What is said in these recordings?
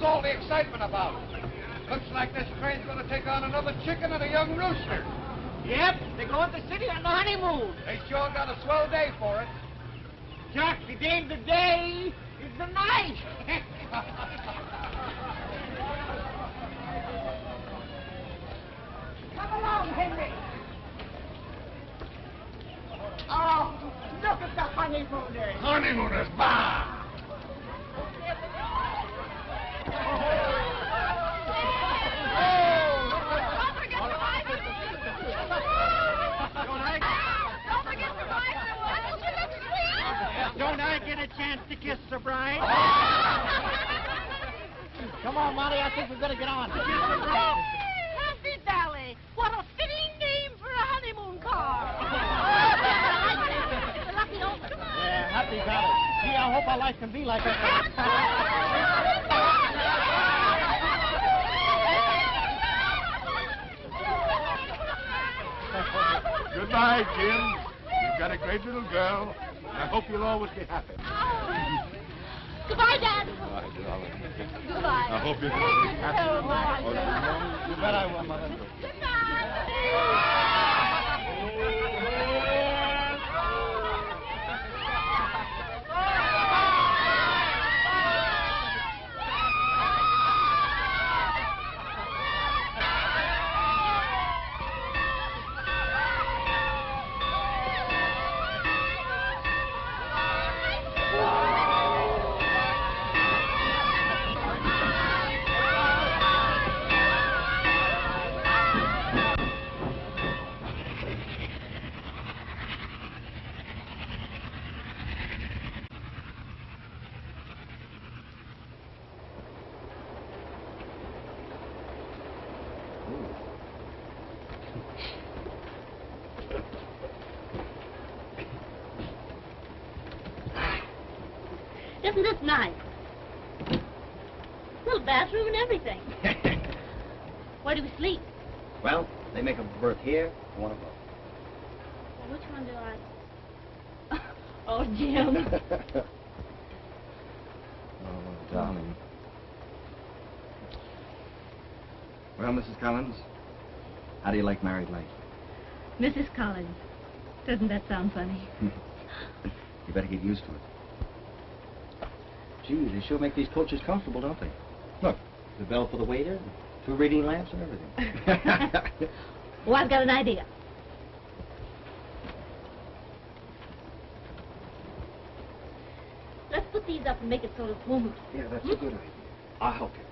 all the excitement about? Looks like this train's gonna take on another chicken and a young rooster. Yep, they're going to the city on the honeymoon. They sure got a swell day for it. Jack, it ain't the day, it's the night. Come along, Henry. Oh, look at the honeymooners. Honeymooners, bah! Don't I get a chance to kiss the bride? Come on, Molly, I think we better get on. Kiss the bride. Happy Valley. What a fitting name for a honeymoon car. It's a lucky old come on. Yeah, Happy Valley. Gee, I hope our life can be like that. Good night, Jim. You've got a great little girl. I hope you'll always be happy. Goodbye, Dad. Goodbye, darling. Goodbye. I hope you're happy. You bet I will, Mother. Isn't this nice? Little bathroom and everything. Where do we sleep? Well, they make a berth here, one above. Well, which one do I... Oh, Jim. Oh, darling. Well, Mrs. Collins, how do you like married life? Mrs. Collins. Doesn't that sound funny? You better get used to it. Gee, they sure make these coaches comfortable, don't they? Look, the bell for the waiter, 2 reading lamps and everything. Well, I've got an idea. Let's put these up and make it sort of homely. Yeah, that's a good idea. I'll help you.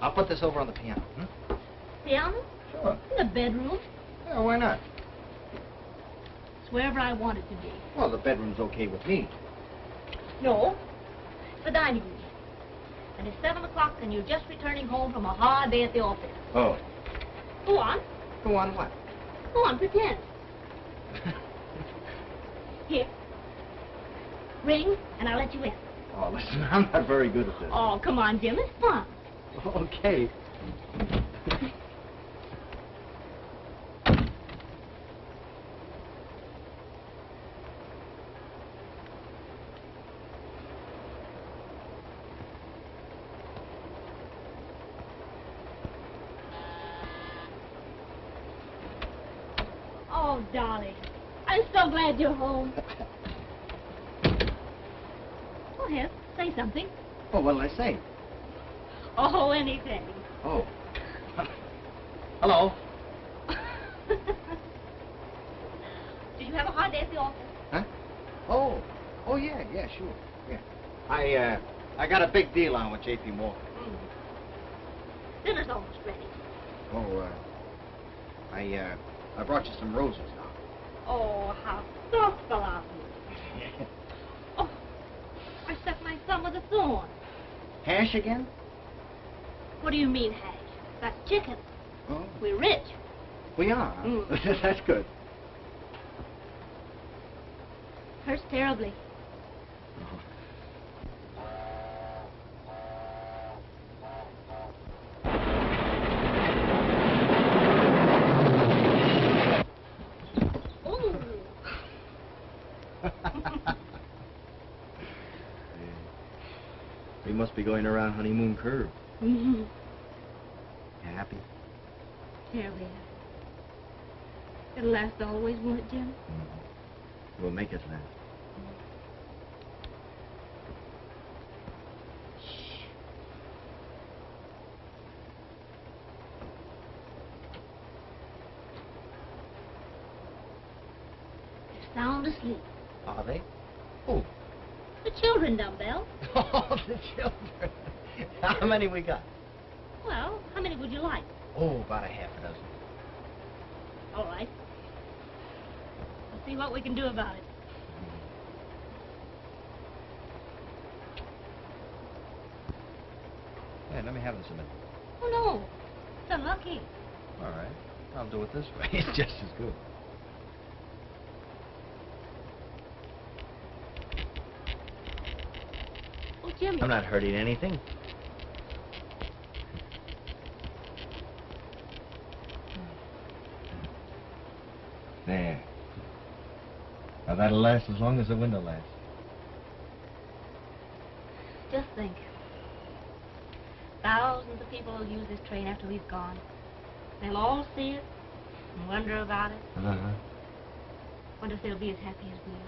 I'll put this over on the piano. Piano? Sure. In the bedroom. Yeah, why not? It's wherever I want it to be. Well, the bedroom's okay with me. No. The dining room. And it's 7 o'clock and you're just returning home from a hard day at the office. Oh. Go on. Go on what? Go on, pretend. Here. Ring, and I'll let you in. Oh, listen, I'm not very good at this. Oh, come on, Jim. It's fun. Okay. Oh, darling. I'm so glad you're home. Go ahead. Say something. Oh, what'll I say? Oh, anything. Oh. Hello. Did you have a hard day at the office? Huh? Oh. Oh, yeah, sure. Yeah. I got a big deal on with J.P. Morgan. Dinner's almost ready. Oh, I brought you some roses now. Oh, how thoughtful of you. Oh, I stuck my thumb with a thorn. Hash again? What do you mean, hash? That's chicken. Oh. We're rich. We are. That's good. Hurts terribly. We must be going around Honeymoon Curve. Mm-hmm. You happy? Terribly happy. It'll last always, won't it, Jim? Mm-hmm. We'll make it last. They're sound asleep. Are they? Who? The children, Dumbbell. Oh, the children. How many we got? Well, how many would you like? Oh, about a half a dozen. All right. We'll see what we can do about it. Hey, let me have this a minute. Oh, no. It's unlucky. All right. I'll do it this way. It's just as good. Oh, Jimmy. I'm not hurting anything. There. Now that'll last as long as the window lasts. Just think. Thousands of people will use this train after we've gone. They'll all see it and wonder about it. Uh-huh. Wonder if they'll be as happy as we are.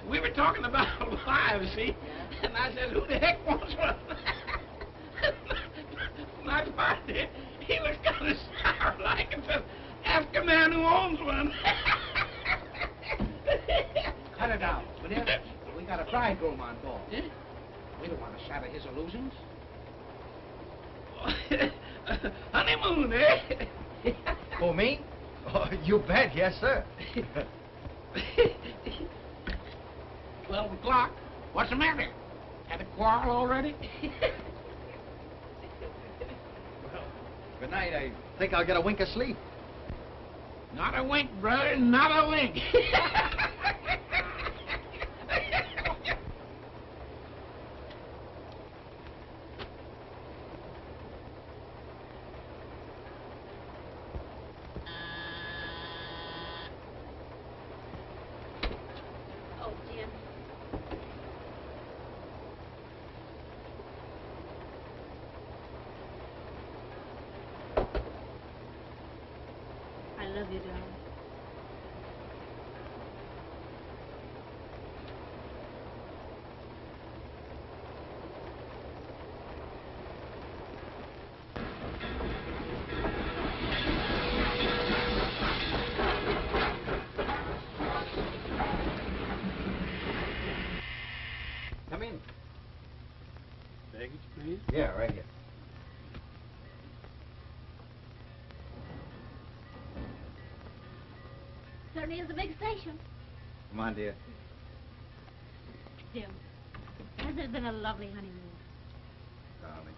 We were talking about wives, see? And I said, who the heck wants one? My partner, he was kind of sour-like and said, ask a man who owns one. Cut it out, will you? We got a bridegroom on board. Yeah? We don't want to shatter his illusions. Honeymoon, eh? Oh, me? Oh, you bet, yes, sir. 12 o'clock. What's the matter? Had a quarrel already? Well, good night. I think I'll get a wink of sleep. Not a wink, brother, not a wink. Oh, Jim. I love you, darling. Come in. Baggage, please. Yeah, right here. Certainly is a big station. Come on, dear. Jim, hasn't it been a lovely honeymoon? Darling.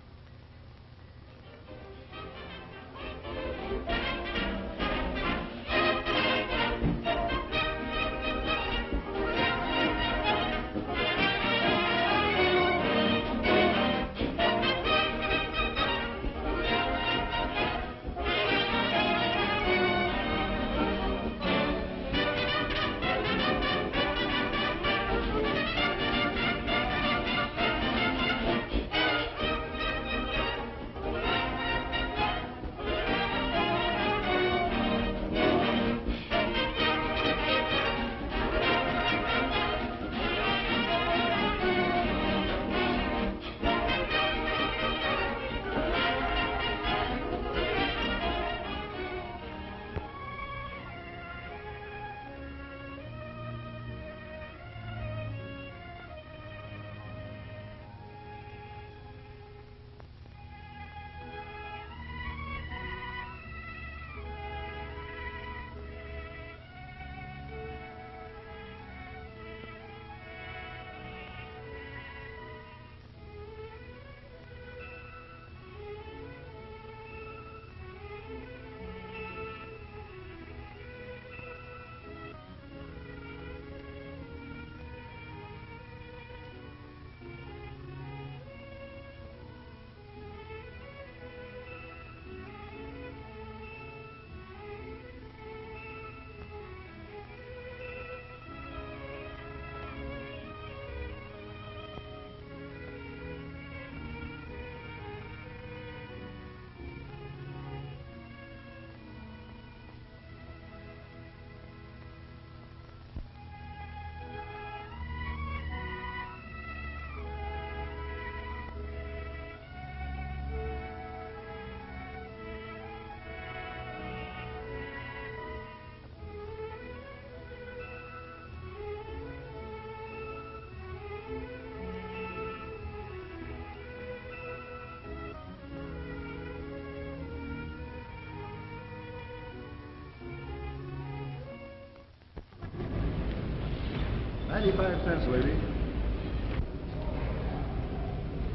95 cents, lady.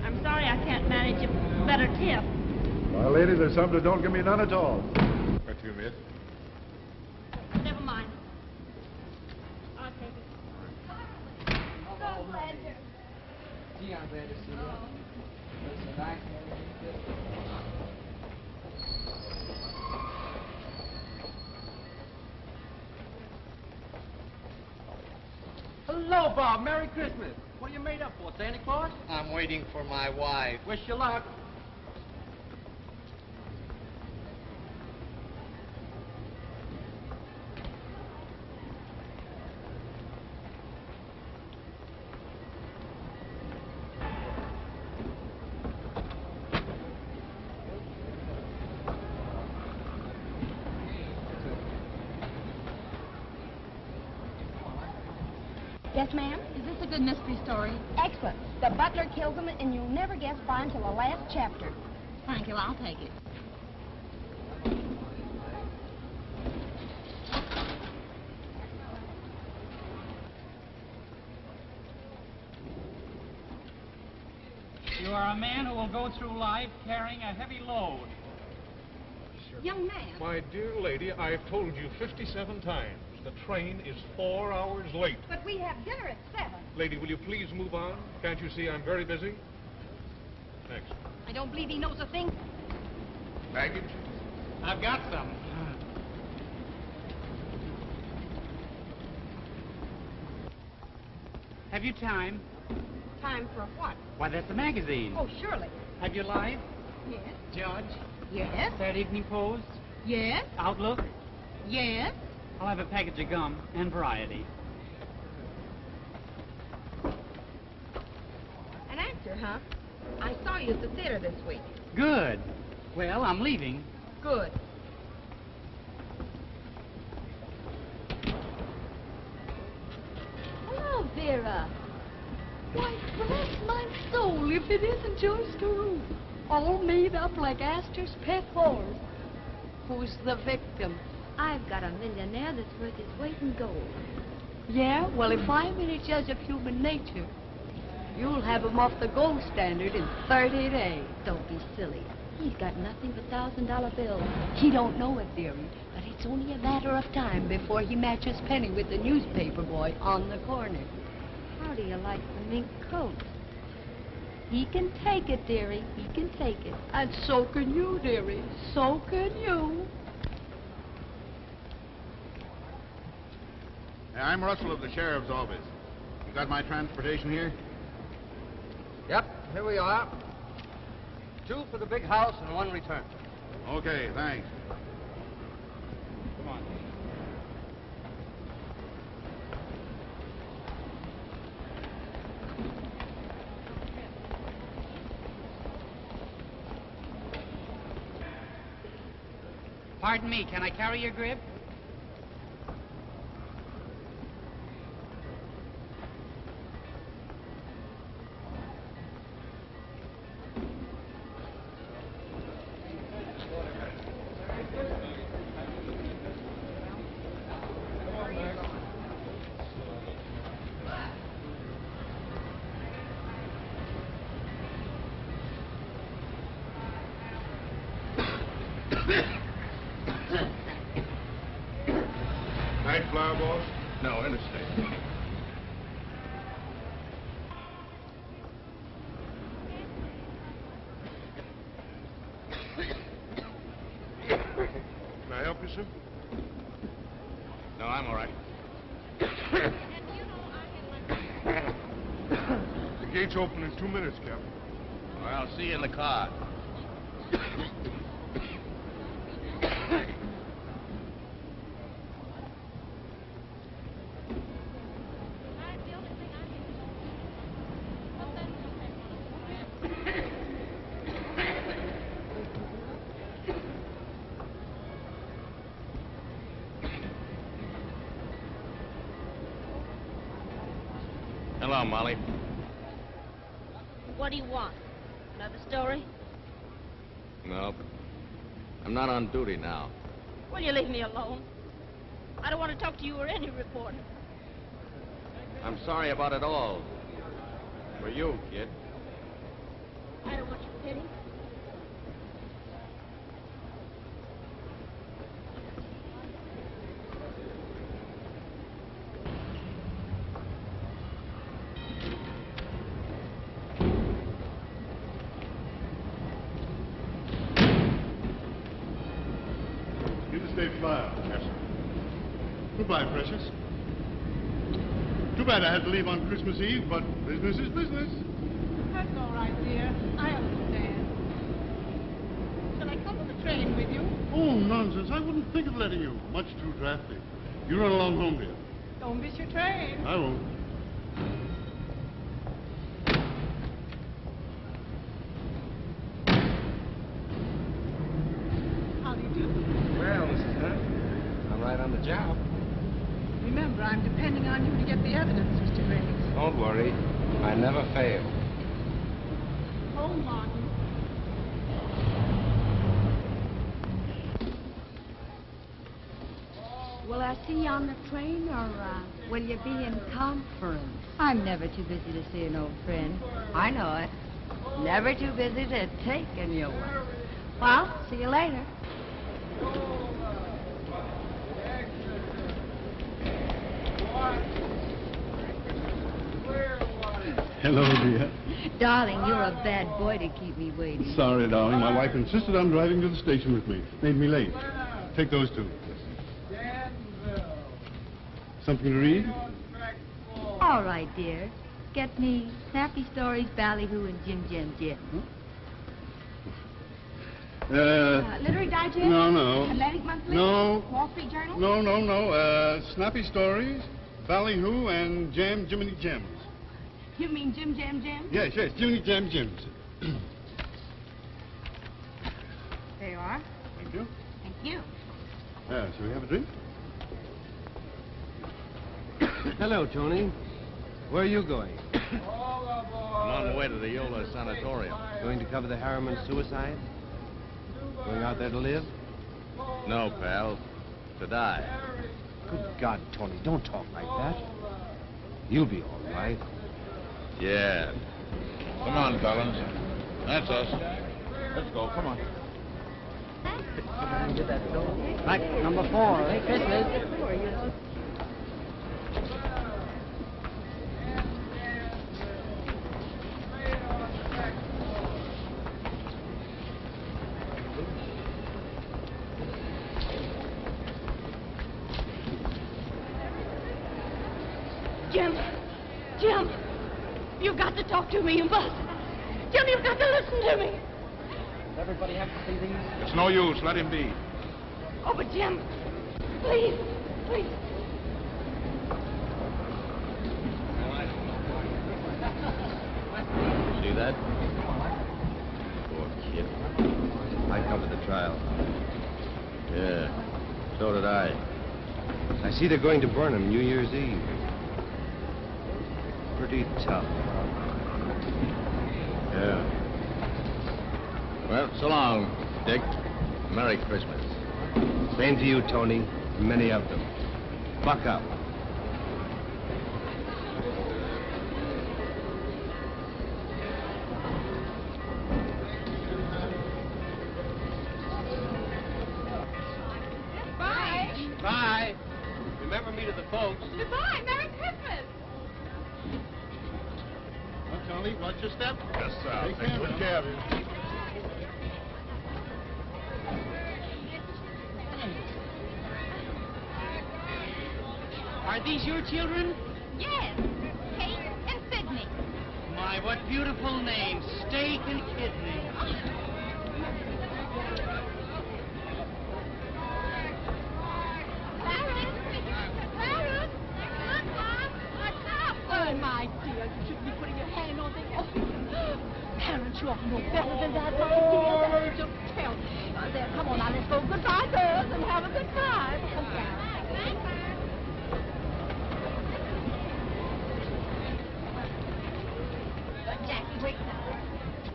I'm sorry I can't manage a better tip. Well, lady, there's some that don't give me none at all. Got you, miss. Never mind. I'll take it. Oh, glad to. Gee, I'm glad to see you. Looks so nice. Hello, Bob. Merry Christmas. What are you made up for, Santa Claus? I'm waiting for my wife. Wish you luck. Yes, ma'am? Is this a good mystery story? Excellent. The butler kills him, and you'll never guess why until the last chapter. Thank you, I'll take it. You are a man who will go through life carrying a heavy load. Young man. My dear lady, I've told you 57 times. The train is 4 hours late. But we have dinner at 7. Lady, will you please move on? Can't you see I'm very busy? Thanks. I don't believe he knows a thing. Baggage? I've got some. Have you time? Time for what? Why, that's the magazine. Oh, surely. Have you Life? Yes. Judge? Yes. Third Evening Post? Yes. Outlook? Yes. I'll have a package of gum and variety. An actor, huh? I saw you at the theater this week. Good. Well, I'm leaving. Good. Hello, Vera. Why, bless my soul, if it isn't Joyce Carewe, all made up like Astor's pet horse. Who's the victim? I've got a millionaire that's worth his weight in gold. Yeah? Well, if I'm any judge of human nature, you'll have him off the gold standard in 30 days. Don't be silly. He's got nothing but $1,000 bills. He don't know it, dearie, but it's only a matter of time before he matches Penny with the newspaper boy on the corner. How do you like the mink coat? He can take it, dearie. He can take it. And so can you, dearie. So can you. Hey, I'm Russell of the Sheriff's Office. You got my transportation here? Yep, here we are. 2 for the big house and 1 return. Okay, thanks. Come on. Pardon me, can I carry your grip? Night flower, boss? No, interstate. Can I help you, sir? No, I'm all right. The gate's open in 2 minutes, Captain. Well, I'll see you in the car. Hello, Molly. What do you want? Another story? No, but I'm not on duty now. Will you leave me alone? I don't want to talk to you or any reporter. I'm sorry about it all. For you, kid. I don't want you pity. Interstate flyer. Yes, sir. Goodbye, precious. Too bad I had to leave on Christmas Eve, but business is business. That's all right, dear. I understand. Shall I come to the train with you? Oh, nonsense. I wouldn't think of letting you. Much too drafty. You run along home, dear. Don't miss your train. I won't. How do you do? Well, Mrs. Hunt, I'm right on the job. Remember, I'm depending on you to get the evidence, Mr. Graves. Don't worry. I never fail. Oh, Martin. Will I see you on the train, or will you be in conference? I'm never too busy to see an old friend. I know it. Never too busy to take a new one. Well, see you later. Hello, dear. Darling, you're a bad boy to keep me waiting. Sorry, darling. My wife insisted on driving to the station with me. Made me late. Take those two. Something to read? All right, dear. Get me Snappy Stories, Ballyhoo, and Jim Jam Jim. Literary Digest? No. Atlantic Monthly? No. Wall Street Journal? No. Snappy Stories, Ballyhoo, and Jam Jiminy Gems. You mean Jim Jam Jim? Yes, Jiminy Jam Gems. There you are. Thank you. Thank you. Shall we have a drink? Hello, Tony. Where are you going? I'm on the way to the Yola Sanatorium. Going to cover the Harriman suicide? Going out there to live? No, pal. To die. Good God, Tony, don't talk like that. You'll be all right. Yeah. Come on, fellas. That's us. Let's go. Come on. Right, number 4. Merry Christmas. Jim, you've got to talk to me. You must. Jim, you've got to listen to me. Does everybody have to see these? It's no use. Let him be. Oh, but Jim, please. See that? Poor kid. I covered the trial. Yeah. So did I. I see they're going to Burnham New Year's Eve. Pretty tough. Yeah. Well, so long, Dick. Merry Christmas. Same to you, Tony. Many of them. Buck up. Bye. Remember me to the folks. Goodbye. Merry Christmas. Well, Tony, watch your step. Yes, sir. Take good care of you. Are these your children? Yes, Kate and Sydney. My, what beautiful names. Steak and kidney. Clarence! Look, Mom! What's up? Oh, my dear, you shouldn't be putting your hand on the... Clarence, you ought to know better than that, my dear. Just tell me. There, come on now, let's go. Goodbye, girls, and have a good time. Jackie, wait now.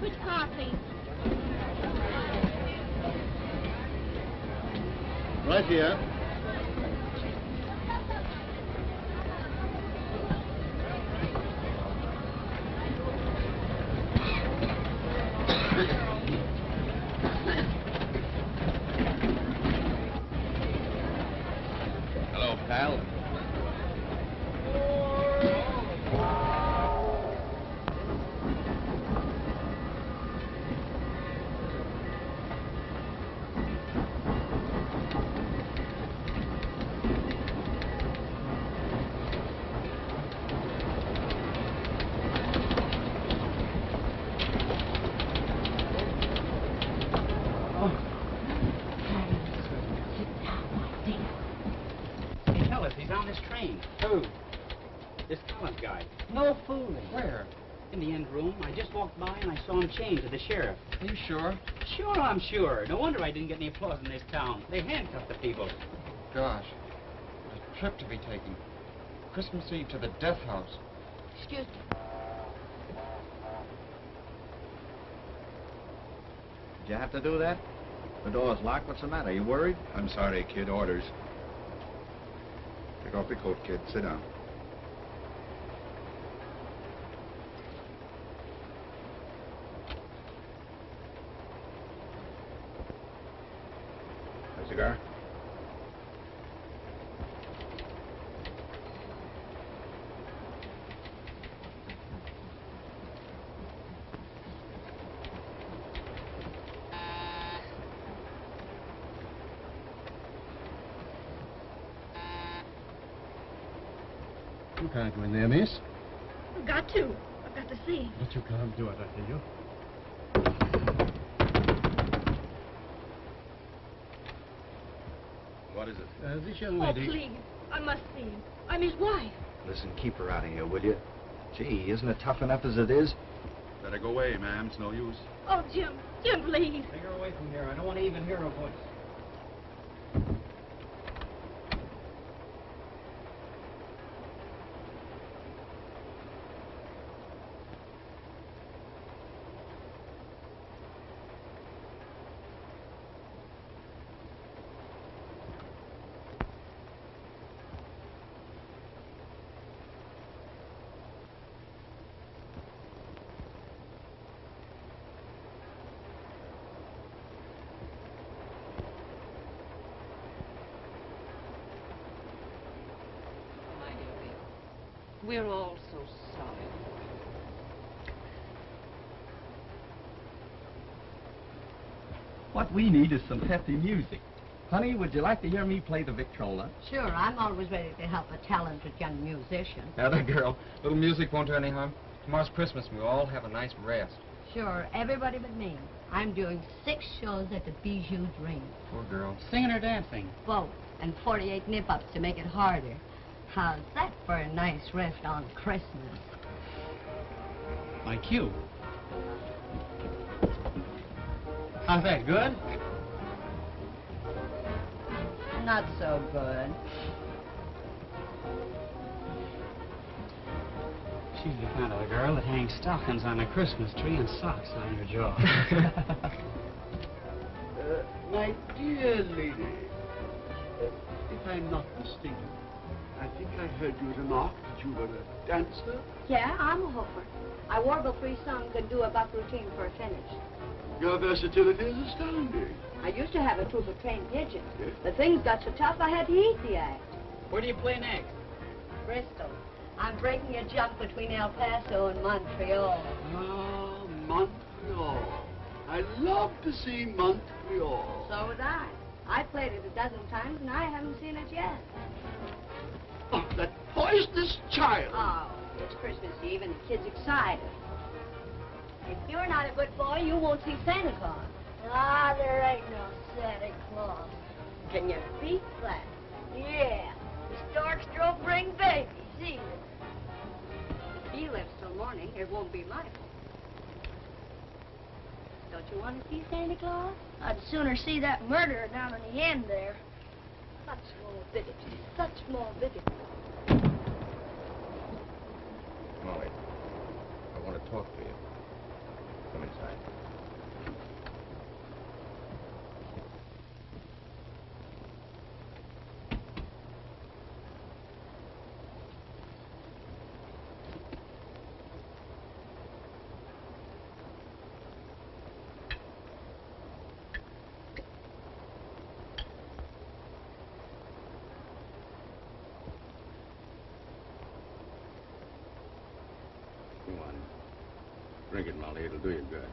Which car, please? Right here. pal. He's on this train. Who? This Collins guy. No fooling. Where? In the end room. I just walked by and I saw him change to the sheriff. Are you sure? Sure, I'm sure. No wonder I didn't get any applause in this town. They handcuffed the people. Gosh, what a trip to be taking. Christmas Eve to the death house. Excuse me. Did you have to do that? The door's locked. What's the matter? You worried? I'm sorry, kid. Orders. Take off your coat, kid. Sit down. A cigar? You can't go in there, miss. I've got to. I've got to see. But you can't do it, I tell you. What is it? This young Oh, lady... please. I must see him. I'm his wife. Listen, keep her out of here, will you? Gee, isn't it tough enough as it is? Better go away, ma'am. It's no use. Oh, Jim. Jim, please. Take her away from here. I don't want to even hear her voice. We're all so sorry. What we need is some hefty music. Honey, would you like to hear me play the Victrola? Sure, I'm always ready to help a talented young musician. Now, that girl. Little music won't do any harm. Tomorrow's Christmas, and we'll all have a nice rest. Sure, everybody but me. I'm doing 6 shows at the Bijou Dream. Poor girl. Singing or dancing? Both, and 48 nip-ups to make it harder. How's that for a nice rest on Christmas? My cue. How's that, good? Not so good. She's the kind of a girl that hangs stockings on a Christmas tree and socks on your jaw. My dear lady, if I'm not mistaken, I think I heard you remark that you were a dancer. Yeah, I'm a hooper. I warble 3 songs and do a buck routine for a finish. Your versatility is astounding. I used to have a troupe of trained pigeons. Yes. But things got so tough I had to eat the act. Where do you play next? Bristol. I'm breaking a jump between El Paso and Montreal. Ah, Montreal. I love to see Montreal. So would I. I played it a dozen times and I haven't seen it yet. Oh, that poisonous child. Oh, it's Christmas Eve and the kid's excited. If you're not a good boy, you won't see Santa Claus. Ah, there ain't no Santa Claus. Can you beat that? Yeah. The storks don't bring babies either. If he lives till morning, it won't be my fault. Don't you want to see Santa Claus? I'd sooner see that murderer down in the end there. Such morbidity, such morbidity. Molly, I want to talk to you. Come inside. Drink it, Molly. It'll do you good.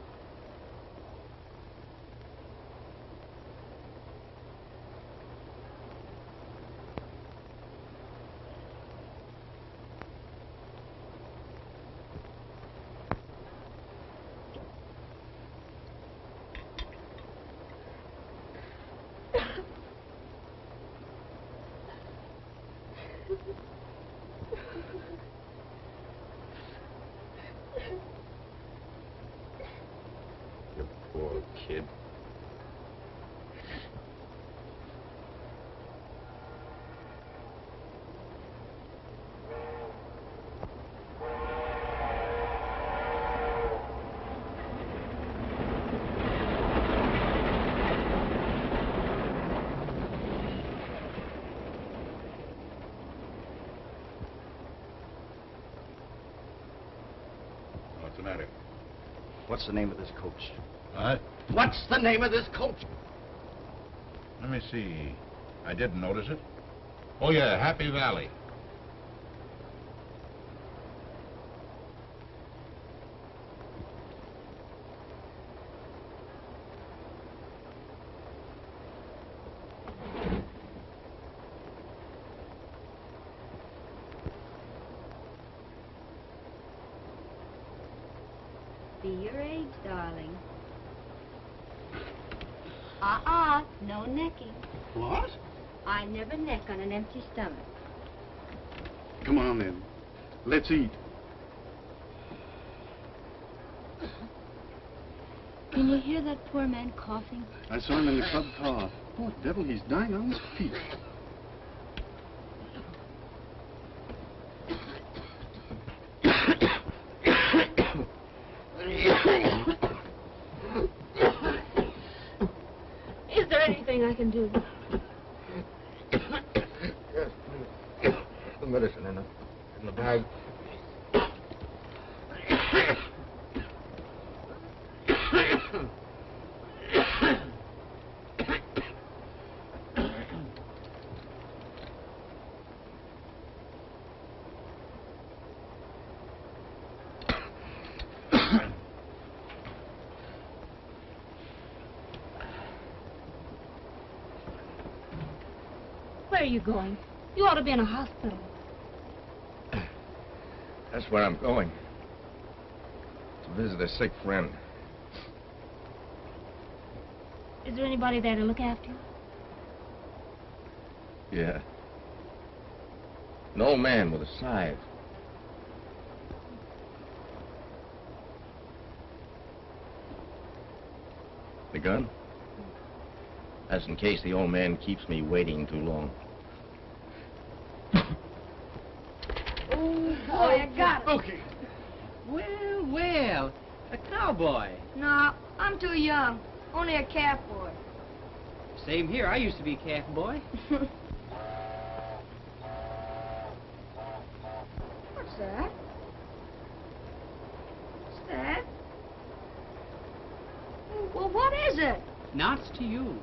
You poor kid. What's the matter? What's the name of this coach? What? What's the name of this coach? Let me see. I didn't notice it. Oh, yeah, Happy Valley. Be your age, darling. No necking. What? I never neck on an empty stomach. Come on, then. Let's eat. Can you hear that poor man coughing? I saw him in the club car. Poor devil, he's dying on his feet. Is there anything I can do? Yes, the medicine in the bag. Where are you going? You ought to be in a hospital. That's where I'm going. To visit a sick friend. Is there anybody there to look after you? Yeah. An old man with a scythe. The gun? That's in case the old man keeps me waiting too long. Oh, you got it. Okay. Well, well, a cowboy. No, I'm too young. Only a calf boy. Same here. I used to be a calf boy. What's that? What's that? Well, what is it? Now it's to you.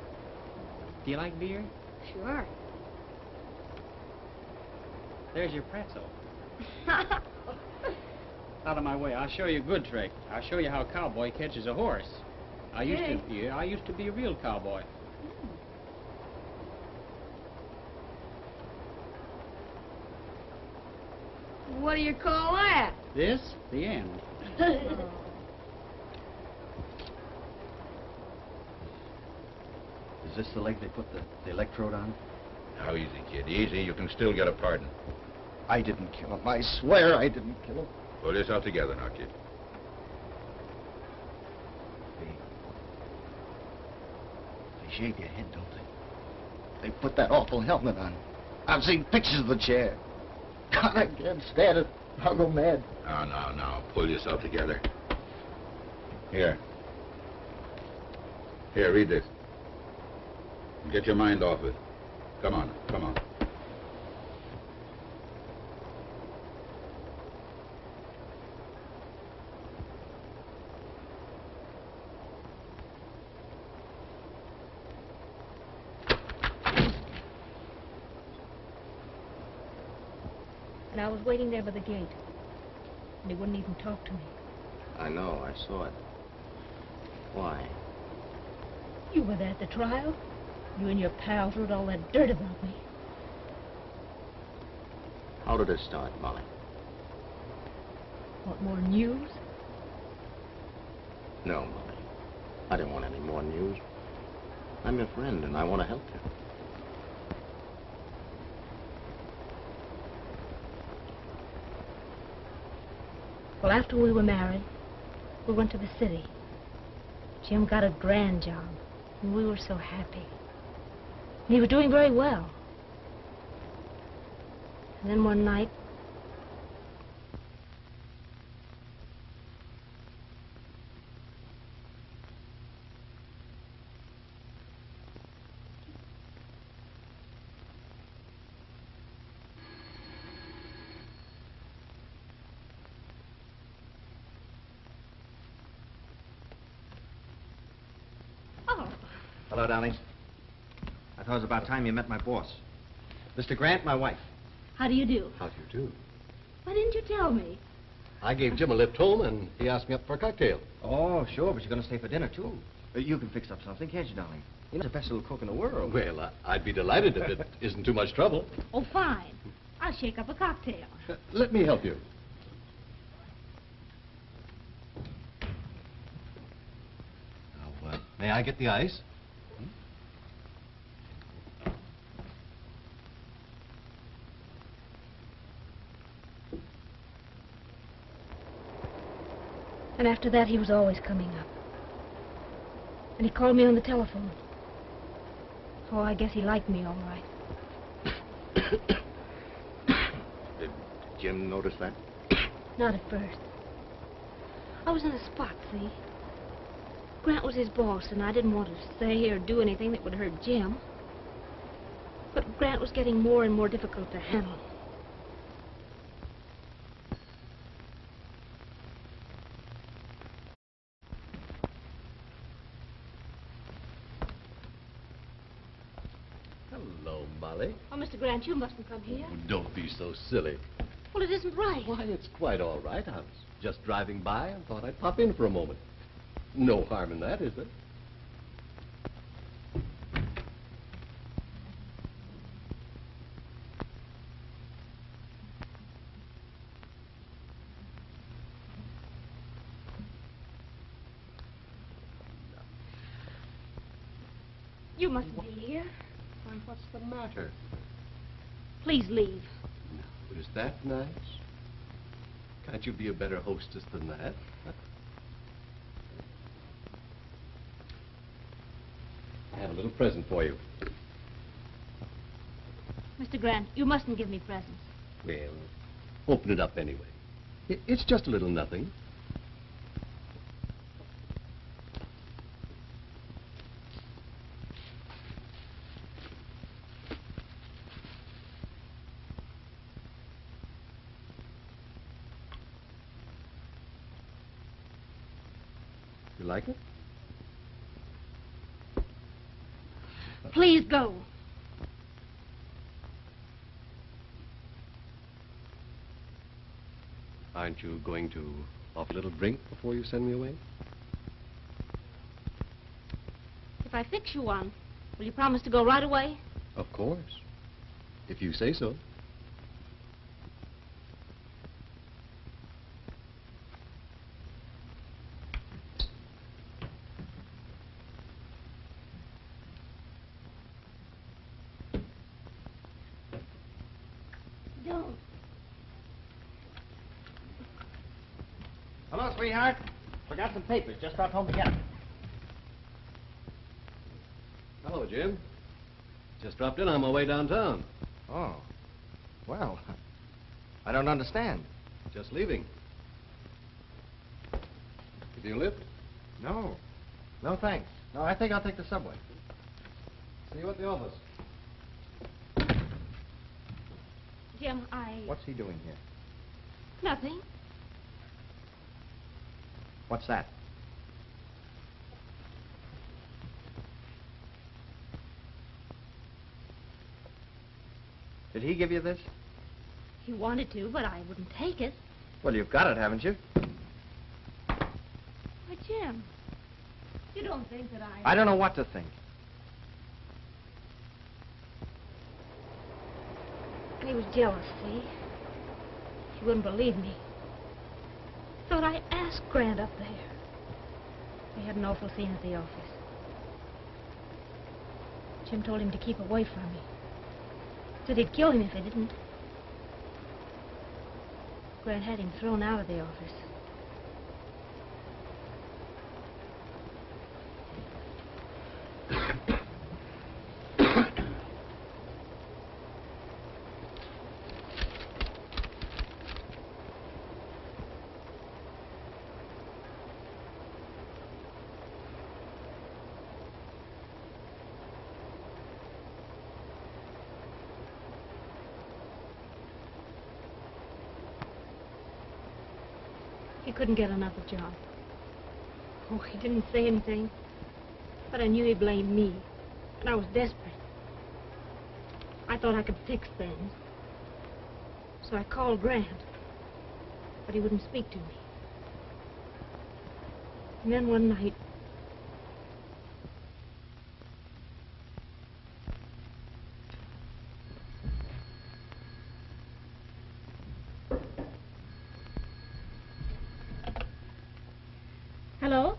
Do you like beer? Sure. There's your pretzel. Out of my way. I'll show you a good trick. I'll show you how a cowboy catches a horse. I used to be a real cowboy. What do you call that? This, the end. Is this the leg they put the electrode on? Now, easy, kid. Easy. You can still get a pardon. I didn't kill him. I swear I didn't kill him. Pull yourself together now, kid. They shave your head, don't they? They put that awful helmet on. I've seen pictures of the chair. God, I can't stand it. I'll go mad. Now. Pull yourself together. Here. Here, read this. Get your mind off it. Come on. And I was waiting there by the gate. And he wouldn't even talk to me. I know, I saw it. Why? You were there at the trial. You and your pals wrote all that dirt about me. How did it start, Molly? Want more news? No, Molly. I didn't want any more news. I'm your friend, and I want to help you. Well, after we were married, we went to the city. Jim got a grand job, and we were so happy. And he was doing very well. And then one night, Hello, darling. I thought it was about time you met my boss. Mr. Grant, my wife. how do you do? How do you do? Why didn't you tell me? I gave Jim a lift home, and he asked me up for a cocktail. Oh, sure, but you're going to stay for dinner, too. You can fix up something, can't you, darling? You're the best little cook in the world. Well, I'd be delighted if it isn't too much trouble. Oh, fine. I'll shake up a cocktail. Let me help you. Now, may I get the ice? And after that, he was always coming up. And he called me on the telephone. Oh, I guess he liked me all right. Did Jim notice that? Not at first. I was in a spot, see? Grant was his boss, and I didn't want to say or do anything that would hurt Jim. But Grant was getting more and more difficult to handle. Hello, Molly. Oh, Mr. Grant, you mustn't come here. Oh, don't be so silly. Well, it isn't right. Why, it's quite all right. I was just driving by and thought I'd pop in for a moment. No harm in that, is there? You mustn't be here. Why, what's the matter? Please leave. No, is that nice? Can't you be a better hostess than that? I have a little present for you. Mr. Grant, you mustn't give me presents. Well, open it up anyway. It's just a little nothing. You like it? Please go. Aren't you going to offer a little drink before you send me away? If I fix you one, will you promise to go right away? Of course. If you say so. Don't. Hello, sweetheart. Forgot some papers. Just got home to get them. Hello, Jim. Just dropped in on my way downtown. Oh. Well, I don't understand. Just leaving. Give you a lift? No. No, thanks. No, I think I'll take the subway. See you at the office. Jim, What's he doing here? Nothing. What's that? Did he give you this? He wanted to, but I wouldn't take it. Well, you've got it, haven't you? don't think that I... I don't know what to think. He was jealous, see? He wouldn't believe me. Thought I asked Grant up there. They had an awful scene at the office. Jim told him to keep away from me. Said he'd kill him if he didn't. Grant had him thrown out of the office. He couldn't get another job. Oh, he didn't say anything. But I knew he blamed me. And I was desperate. I thought I could fix things. So I called Grant. But he wouldn't speak to me. And then one night... Hello?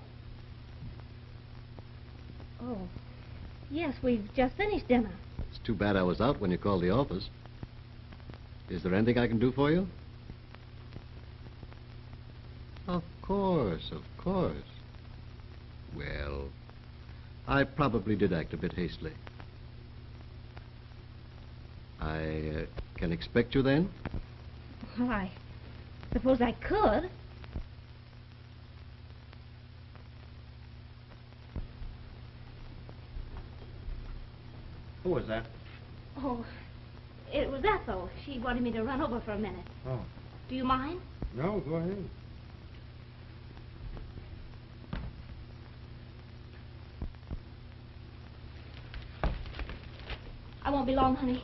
Oh, yes, we've just finished dinner. It's too bad I was out when you called the office. Is there anything I can do for you? Of course, of course. Well, I probably did act a bit hastily. I can expect you then? Well, I suppose I could. Who was that? Oh, it was Ethel. She wanted me to run over for a minute. Oh. Do you mind? No, go ahead. I won't be long, honey.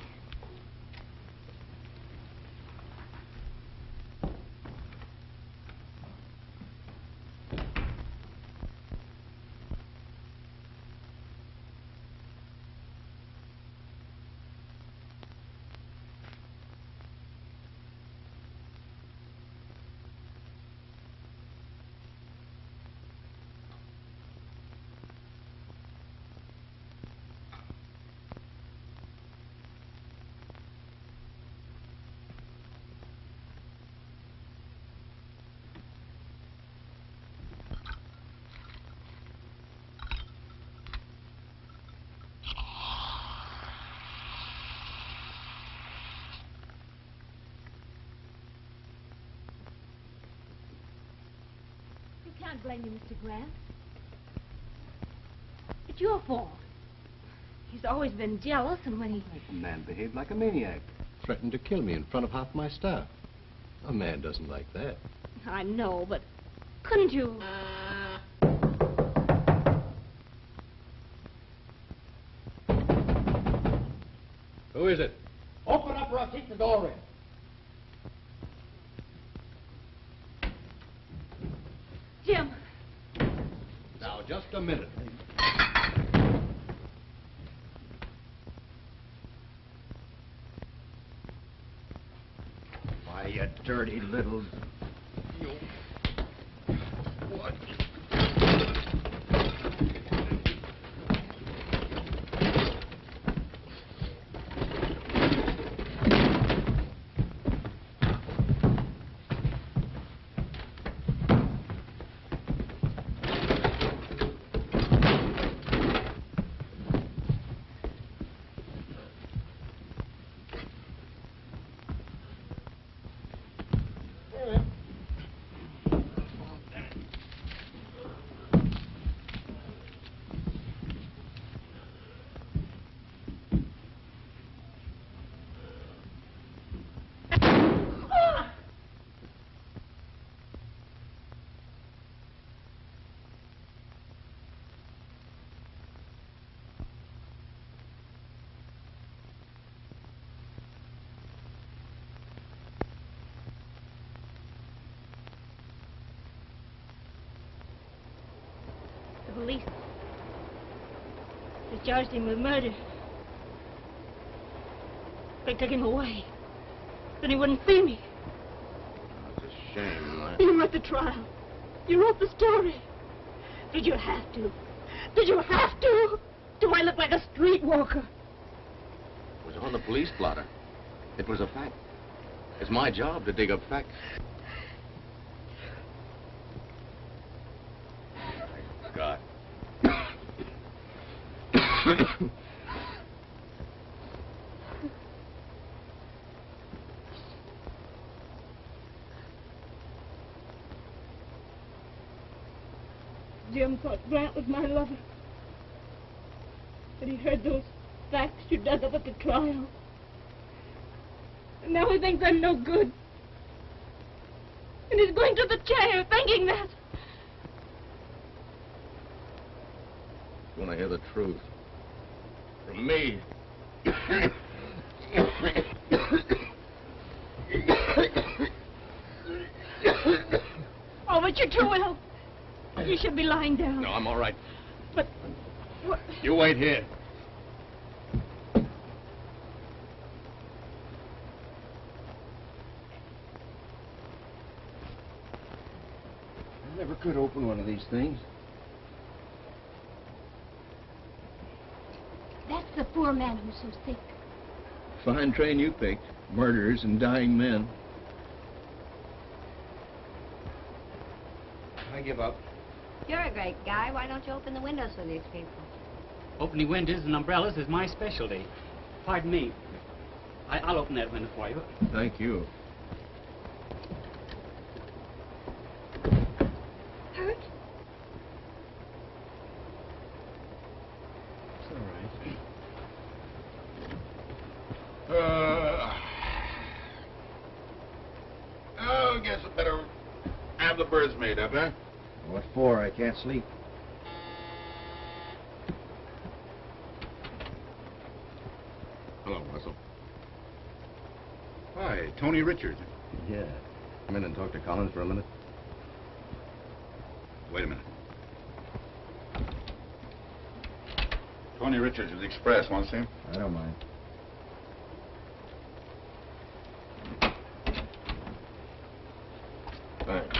I can't blame you, Mr. Grant. It's your fault. He's always been jealous, and when he... The man behaved like a maniac. Threatened to kill me in front of half my staff. A man doesn't like that. I know, but couldn't you... Who is it? Open up or I'll kick the door in. Jim. Now, just a minute. Why, you dirty little... You... What? charged him with murder. They took him away. Then he wouldn't see me. It's a shame. You were at the trial. You wrote the story. Did you have to? Did you have to? Do I look like a streetwalker? It was on the police blotter. It was a fact. It's my job to dig up facts. God. Jim thought Grant was my lover. But he heard those facts you dug up at the trial. And now he thinks I'm no good. And he's going to the chair thinking that. You want to hear the truth? From me. Oh, but you're too ill. You should be lying down. No, I'm all right. But what? You wait here. I never could open one of these things. That's the poor man who's so sick. Fine train you picked. Murderers and dying men. I give up. You're a great guy. Why don't you open the windows for these people? Opening windows and umbrellas is my specialty. Pardon me. I'll open that window for you. Thank you. Hurt? It's all I guess I better have the birds made up, huh? What for? I can't sleep. Hello, Russell. Hi, Tony Richards. Yeah. Come in and talk to Collins for a minute. Wait a minute. Tony Richards of the Express. Want to see him? I don't mind. Thanks.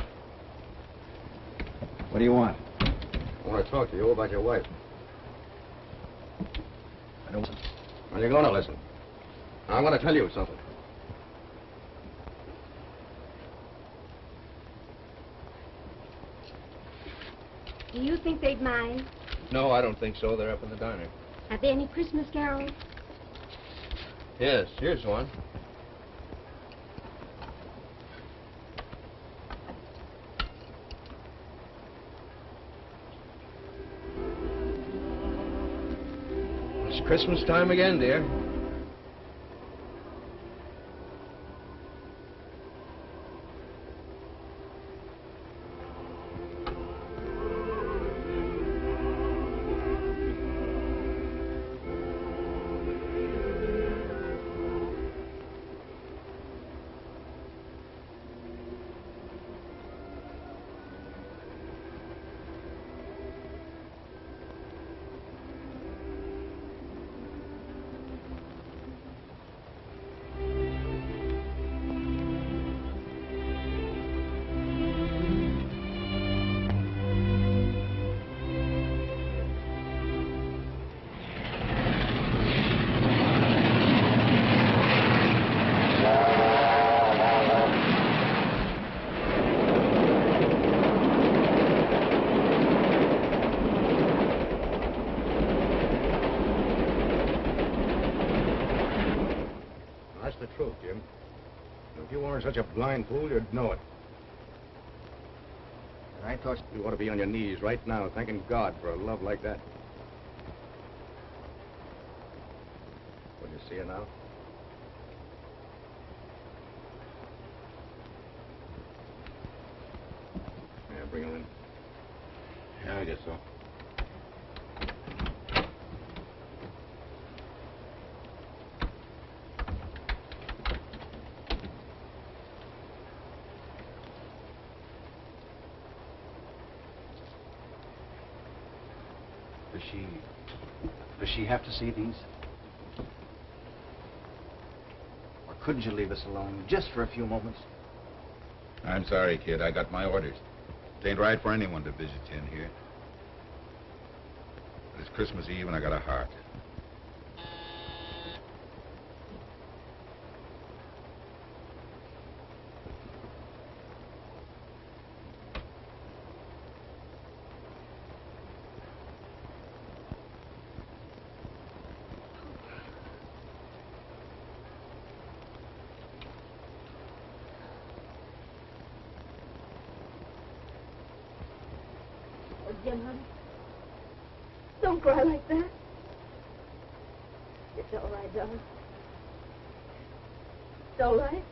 What do you want? I want to talk to you about your wife. I don't... Well, you're going to listen. I'm going to tell you something. Do you think they'd mind? No, I don't think so. They're up in the diner. Are there any Christmas carols? Yes, here's one. It's Christmas time again, dear. That's the truth, Jim. If you weren't such a blind fool, you'd know it. And I thought... You ought to be on your knees right now, thanking God for a love like that. Will you see her now? Yeah, bring her in. Yeah, I guess so. Does she have to see these? Or couldn't you leave us alone just for a few moments? I'm sorry, kid. I got my orders. It ain't right for anyone to visit you in here. But it's Christmas Eve and I got a heart. Again, honey. Don't cry like that. It's all right, darling. It's all right.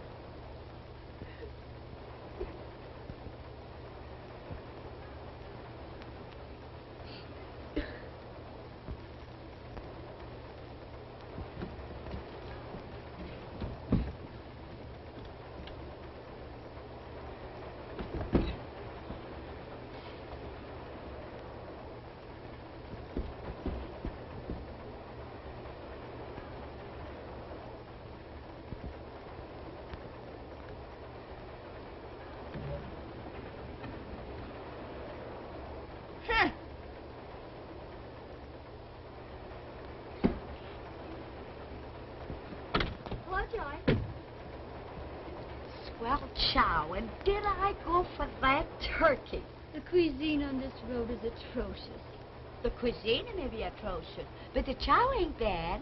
Well, chow, and did I go for that turkey? The cuisine on this road is atrocious. The cuisine may be atrocious, but the chow ain't bad.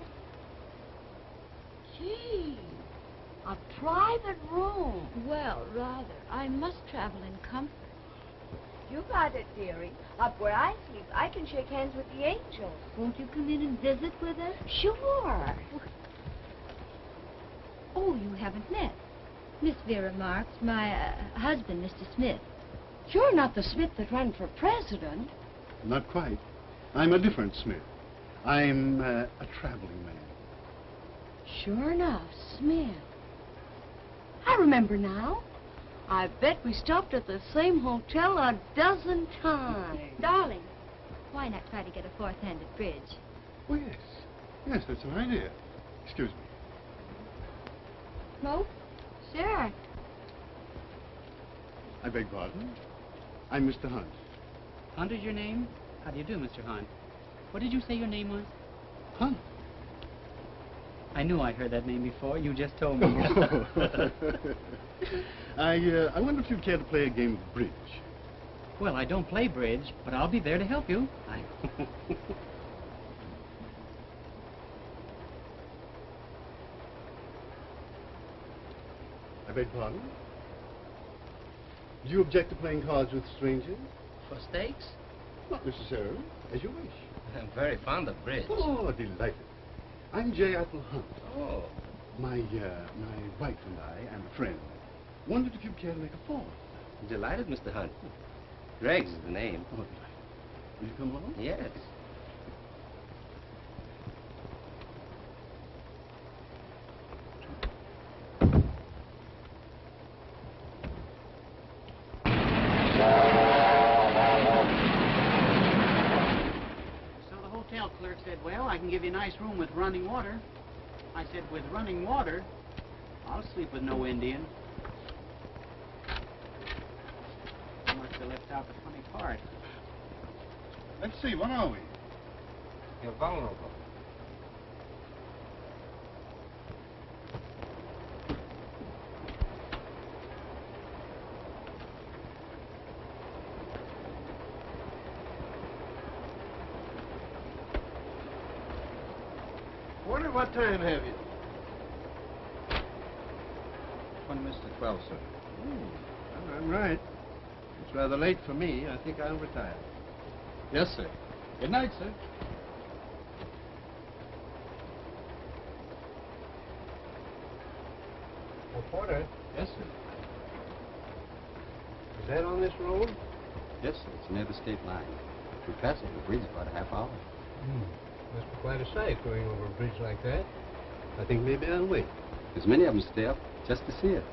Gee, a private room. Well, rather. I must travel in comfort. You got it, dearie. Up where I sleep, I can shake hands with the angels. Won't you come in and visit with us? Sure. Oh, you haven't met. Miss Vera Marks, my husband, Mr. Smith. You're not the Smith that ran for president. Not quite. I'm a different Smith. I'm a traveling man. Sure enough, Smith. I remember now. I bet we stopped at the same hotel a dozen times. Darling, why not try to get a fourth-handed bridge? Oh, yes. Yes, that's an idea. Excuse me. Smoke? Sure. I beg pardon? I'm Mr. Hunt. Hunt is your name? How do you do, Mr. Hunt? What did you say your name was? Hunt. I knew I'd heard that name before. You just told me. I wonder if you'd care to play a game of bridge. Well, I don't play bridge, but I'll be there to help you. I beg pardon? Do you object to playing cards with strangers? For stakes? Not necessarily. As you wish. I'm very fond of bridge. Oh, delighted. I'm J. Atwell Hunt. Oh. My wife and I, and a friend, wondered if you'd care to make a fourth. Delighted, Mr. Hunt. Greg's is the name. Oh, delighted. Will you come along? Yes. So the hotel clerk said, well, I can give you a nice room with running water. I said, with running water, I'll sleep with no Indian. I must have left out the funny part. Let's see, what are we? You're vulnerable. Wonder what time have you? 20 minutes to 12, sir. Well, I'm right. It's rather late for me. I think I'll retire. Yes, sir. Good night, sir. Oh, Porter, Yes, sir. is that on this road? Yes, sir. It's near the state line. We pass it with a breeze about a half hour. Must be quite a sight going over a bridge like that. I think maybe I'll wait. There's many of them stay up just to see it.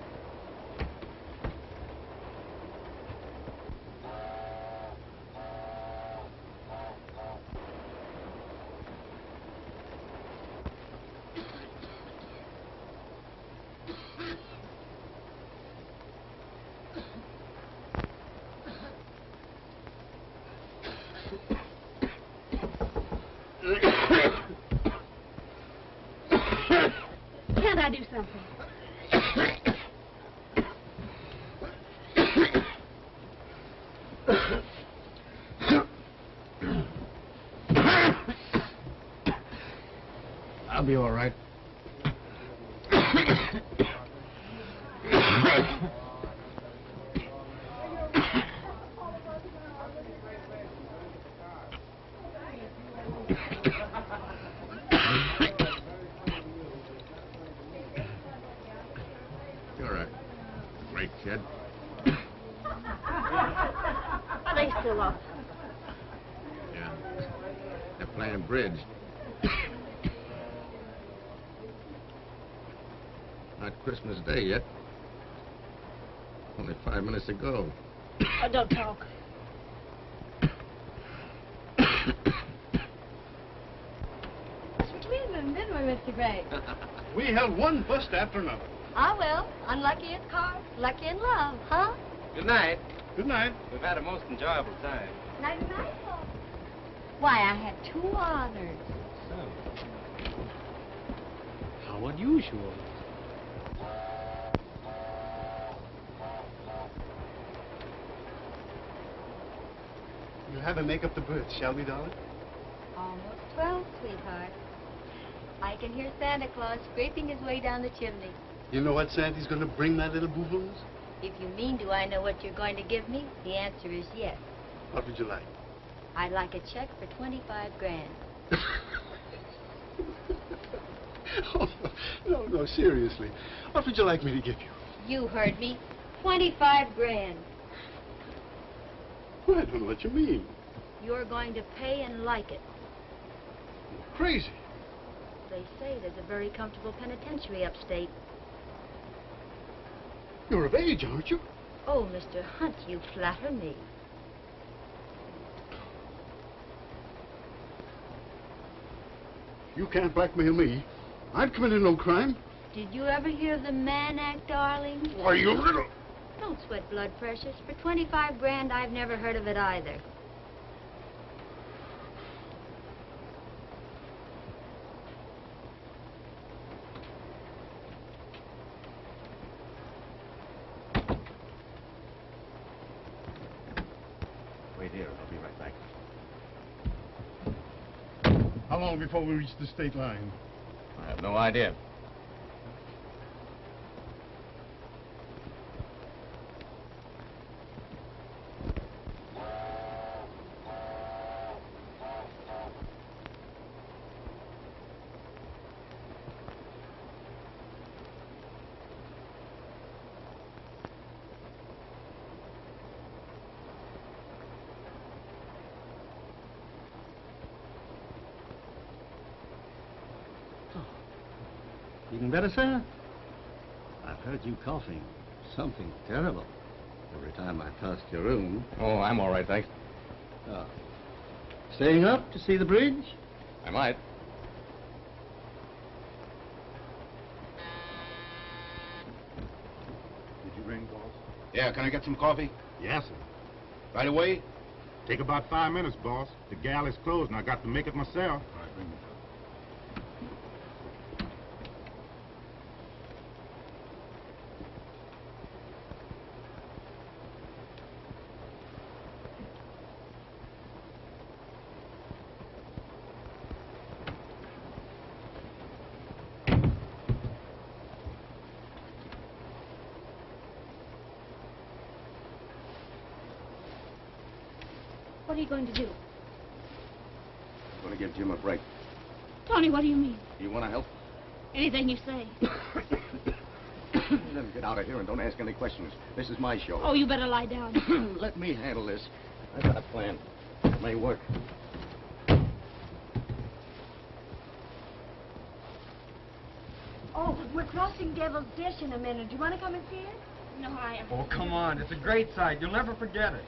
Can't I do something? I'll be all right. You're a great kid. Are they still up? Yeah. They're playing bridge. Not Christmas Day yet. Only 5 minutes ago. Oh, don't talk. Between them, didn't we, Mr. Gray? We held one bust after another. Ah, well, unlucky in cards, lucky in love, huh? Good night. Good night. We've had a most enjoyable time. Night, night. Why, I had 2 honors. How unusual. We'll have him make up the bridge, shall we, darling? Almost 12, sweetheart. I can hear Santa Claus scraping his way down the chimney. You know what Santa's going to bring that little boo-boos? If you mean, do I know what you're going to give me? The answer is yes. What would you like? I'd like a check for 25 grand. Oh, no, seriously. What would you like me to give you? You heard me. 25 grand. Well, I don't know what you mean. You're going to pay and like it. You're crazy. They say there's a very comfortable penitentiary upstate. You're of age, aren't you? Oh, Mr. Hunt, you flatter me. You can't blackmail me. I've committed no crime. Did you ever hear the man act, darling? Why, you little... Don't sweat blood, precious. For 25 grand, I've never heard of it either. Wait here. I'll be right back. How long before we reach the state line? I have no idea. Feeling better, sir? I've heard you coughing. Something terrible. Every time I passed your room. Oh, I'm all right, thanks. Oh. Staying up to see the bridge? I might. Did you ring, boss? Yeah, can I get some coffee? Yes, sir. Right away? Take about 5 minutes, boss. The gal is closed, and I got to make it myself. All right, bring it. What are you going to do? I'm going to give Jim a break. Tony, what do you mean? You want to help? Anything you say. Let him get out of here and don't ask any questions. This is my show. Oh, you better lie down. Let me handle this. I've got a plan. It may work. Oh, we're crossing Devil's Dish in a minute. Do you want to come and see it? No, Oh, come on. It's a great sight. You'll never forget it.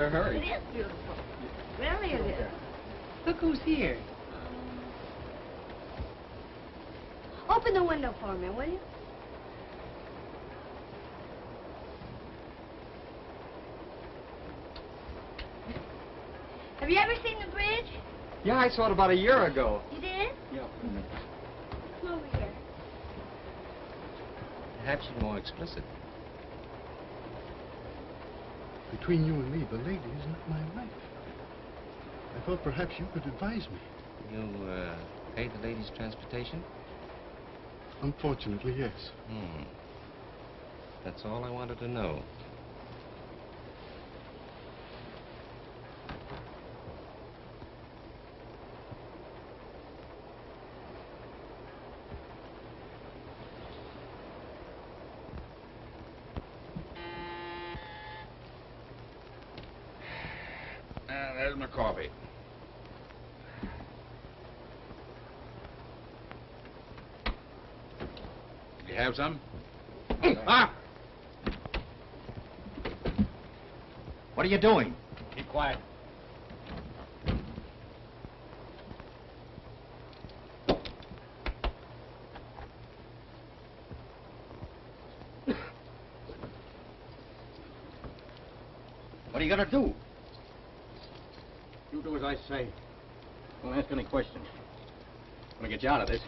better hurry. It is beautiful. Really, it is. Look who's here. Open the window for me, will you? Have you ever seen the bridge? Yeah, I saw it about a year ago. You did? Yeah. Come over here. Perhaps you're more explicit. Between you and me, the lady is not my wife. I thought perhaps you could advise me. You, pay the lady's transportation? Unfortunately, yes. That's all I wanted to know. There's my coffee. Did you have some? Ah! What are you doing? Keep quiet. What are you gonna do? You do as I say. Don't ask any questions. I'm gonna get you out of this.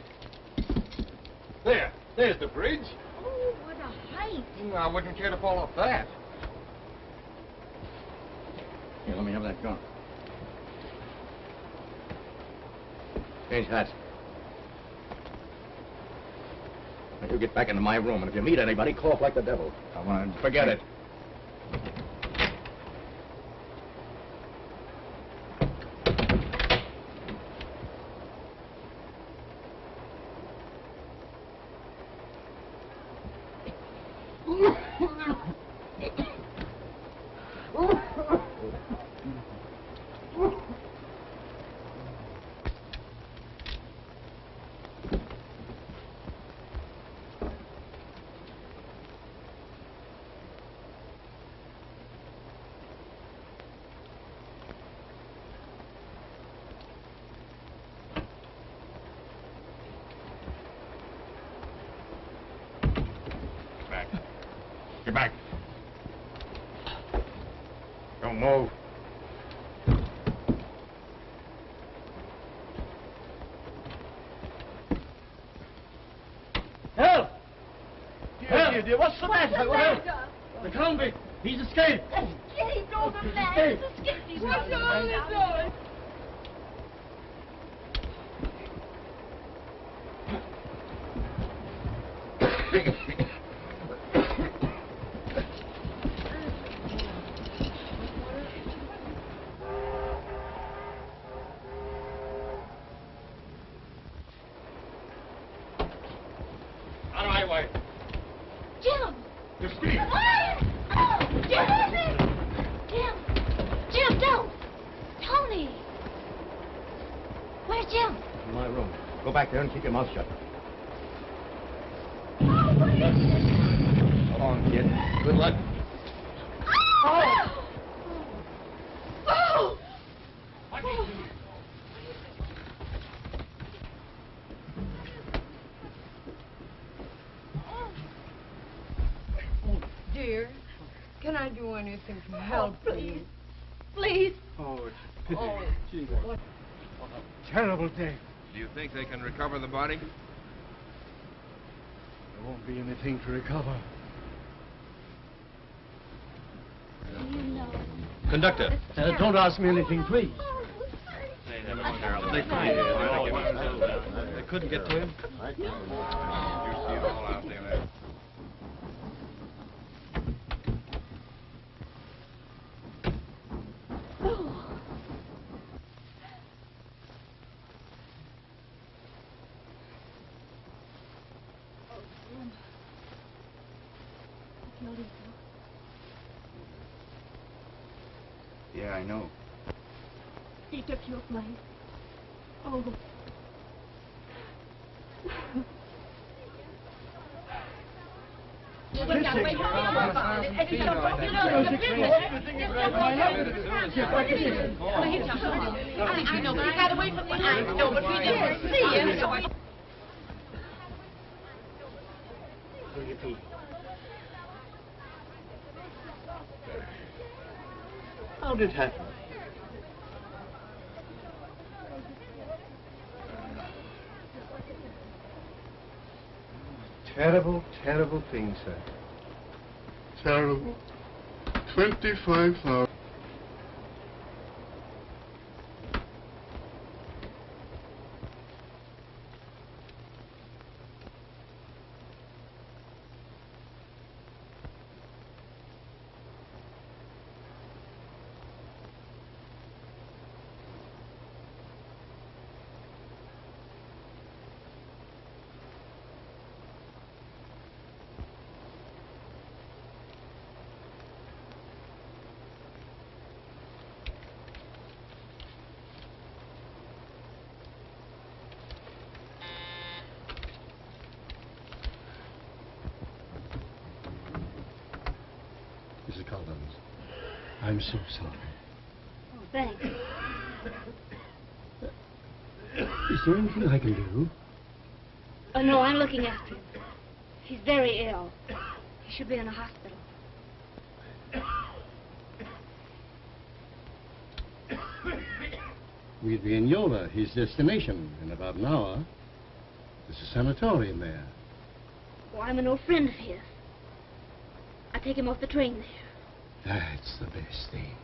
There's the bridge. Oh, what a height. I wouldn't care to fall off that. Here, let me have that gun. Change hats. Now you get back into my room, and if you meet anybody, cough like the devil. I want to forget it. Get back. Don't move. Help! Dear, what's the matter? What's the matter? The convict. He's escaped. Get him over, man. He's escaped. What's all this doing? Out of my way. Jim! You're speeding. Oh, Jim! Jim, don't! Tony! Where's Jim? In my room. Go back there and keep your mouth shut. Oh, what is it? So long, kid. Good luck. Oh! Oh! Dear, can I do anything to help you? Please. Oh, it's a pity. Oh, Gee, what a terrible day. Do you think they can recover the body? There won't be anything to recover. You know. Conductor. Don't ask me anything, please. They find him. They couldn't get to him. You see it all out there. Yeah, I know. He took your place. Oh. I know, but you got away from the I know, but we didn't see him. How did it happen? Terrible, terrible thing, sir. Terrible. 25,000. Mrs. Collins, I'm so sorry. Oh, thanks. Is there anything I can do? Oh, no, I'm looking after him. He's very ill. He should be in a hospital. We'll be in Yola, his destination, in about an hour. There's a sanatorium there. Oh, I'm an old friend of his. I take him off the train there. That's the best thing.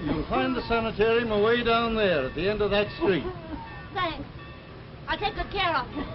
You'll find the sanitarium away down there at the end of that street. Thanks. I'll take good care of him.